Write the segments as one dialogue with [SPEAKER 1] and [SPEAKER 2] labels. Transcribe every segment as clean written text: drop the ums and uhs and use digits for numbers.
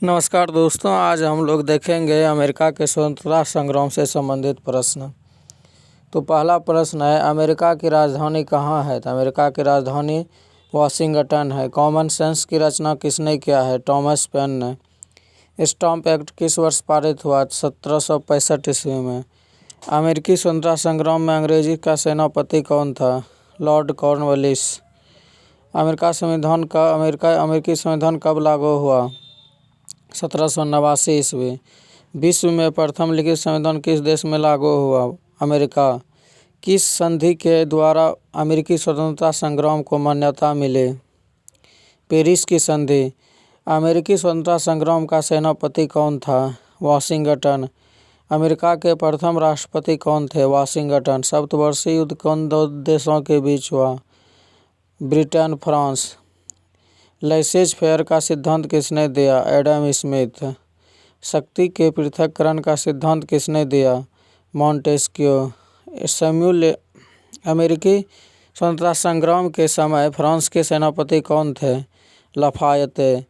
[SPEAKER 1] नमस्कार दोस्तों, आज हम लोग देखेंगे अमेरिका के स्वतंत्रता संग्राम से संबंधित प्रश्न। तो पहला प्रश्न है, अमेरिका की राजधानी कहाँ है? तो अमेरिका की राजधानी वाशिंगटन है। कॉमन सेंस की रचना किसने किया है? थॉमस पेन ने। स्टैंप एक्ट किस वर्ष पारित हुआ? 1765 ईस्वी में। अमेरिकी स्वतंत्रता संग्राम में अंग्रेजी का सेनापति कौन था? Lord Cornwallis. अमेरिकी संविधान कब लागू हुआ? 1789 ईस्वी। विश्व में प्रथम लिखित संविधान किस देश में लागू हुआ? अमेरिका। किस संधि के द्वारा अमेरिकी स्वतंत्रता संग्राम को मान्यता मिली? पेरिस की संधि। अमेरिकी स्वतंत्रता संग्राम का सेनापति कौन था? वाशिंगटन। अमेरिका के प्रथम राष्ट्रपति कौन थे? वाशिंगटन। सप्तवर्षीय युद्ध कौन दो देशों के बीच हुआ? Britain France. लेसेज फेयर का सिद्धांत किसने दिया? Adam Smith. शक्ति के पृथक्करण का सिद्धांत किसने दिया? मॉन्टेस्क्यू। अमेरिकी स्वतंत्रता संग्राम के समय फ्रांस के सेनापति कौन थे? लफायते।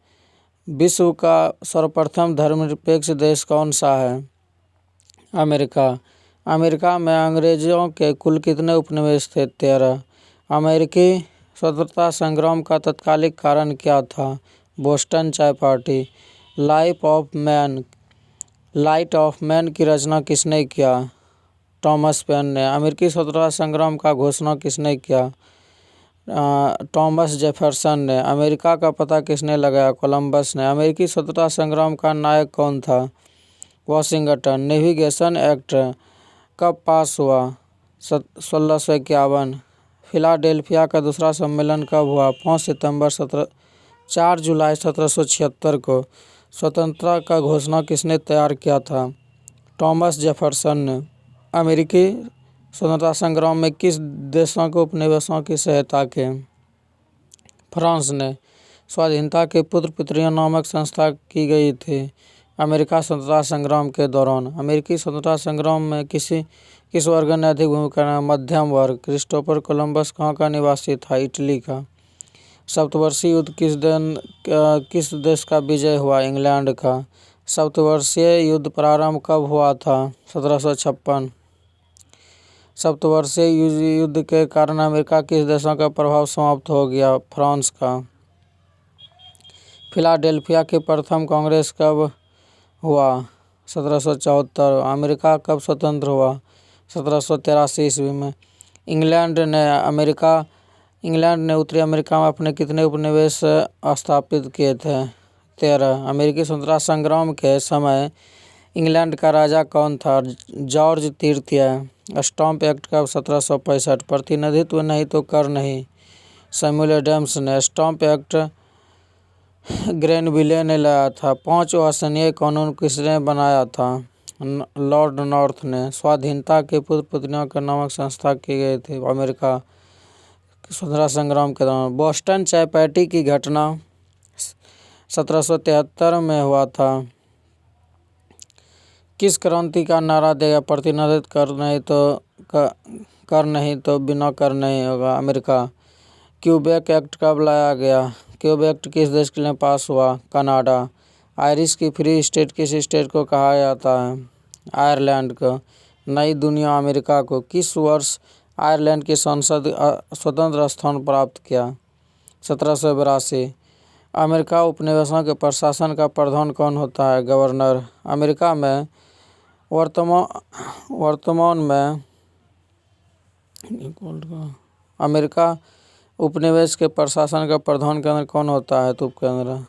[SPEAKER 1] विश्व का सर्वप्रथम धर्मनिरपेक्ष देश कौन सा है? अमेरिका। अमेरिका में अंग्रेजों के कुल कितने उपनिवेश थे? 13। अमेरिकी स्वतंत्रता संग्राम का तत्कालिक कारण क्या था? बोस्टन चाय पार्टी। लाइट ऑफ मैन की रचना किसने किया? थॉमस पेन ने। अमेरिकी स्वतंत्रता संग्राम का घोषणा किसने किया? थॉमस जेफरसन ने। अमेरिका का पता किसने लगाया? कोलंबस ने। अमेरिकी स्वतंत्रता संग्राम का नायक कौन था? वाशिंगटन। नेविगेशन एक्ट कब पास हुआ? 1651। फिलाडेल्फिया का दूसरा सम्मेलन कब हुआ? 4 जुलाई 1776 को। स्वतंत्रता का घोषणा किसने तैयार किया था? थॉमस जेफरसन ने। अमेरिकी स्वतंत्रता संग्राम में किस देशों के उपनिवेशों की सहायता की? फ्रांस ने। स्वाधीनता के पुत्र पुत्रियां नामक संस्था की गई थी अमेरिका स्वतंत्रता संग्राम के दौरान। अमेरिकी स्वतंत्रता संग्राम में किस वर्ग ने अधिक भूमिका? मध्यम वर्ग। क्रिस्टोफर कोलंबस कहाँ का निवासी था? इटली का। सप्तवर्षीय युद्ध किस देश का विजय हुआ? इंग्लैंड का। सप्तवर्षीय युद्ध प्रारंभ कब हुआ था? 1756। सप्तवर्षीय युद्ध के कारण अमेरिका किस देशों का प्रभाव समाप्त हो गया? फ्रांस का। फिलाडेल्फिया की प्रथम कांग्रेस कब हुआ? 1774। अमेरिका कब स्वतंत्र हुआ? 1783 ईस्वी में। इंग्लैंड ने उत्तरी अमेरिका में अपने कितने उपनिवेश स्थापित किए थे? 13। अमेरिकी स्वतंत्रता संग्राम के समय इंग्लैंड का राजा कौन था? जॉर्ज तृतीय। स्टैंप एक्ट कब? 1765। प्रतिनिधित्व नहीं तो कर नहीं, सैमुअल एडम्स ने। स्टैंप एक्ट ग्रेनविले ने लाया था। 5 आसनीय कानून किसने बनाया था? लॉर्ड नॉर्थ ने। स्वाधीनता के पुत्र पुत्रियों के नामक संस्था की गई थी अमेरिका स्वतंत्रता संग्राम के दौरान। बोस्टन चाय पार्टी की घटना 1773 में हुआ था। किस क्रांति का नारा देगा? प्रतिनिधित्व कर नहीं तो बिना कर नहीं होगा। अमेरिका। क्यूबेक एक्ट कब लाया गया? क्यूबेक एक्ट किस देश के लिए पास हुआ? कनाडा। आयरिश की फ्री स्टेट किस स्टेट को कहा जाता है? आयरलैंड को। नई दुनिया अमेरिका को। किस वर्ष आयरलैंड की संसद स्वतंत्र स्थान प्राप्त किया? 1782। अमेरिका उपनिवेशों के प्रशासन का प्रधान कौन होता है? गवर्नर। अमेरिका में वर्तमान में अमेरिका उपनिवेश के प्रशासन का प्रधान केंद्र कौन होता है? तुप केंद्र।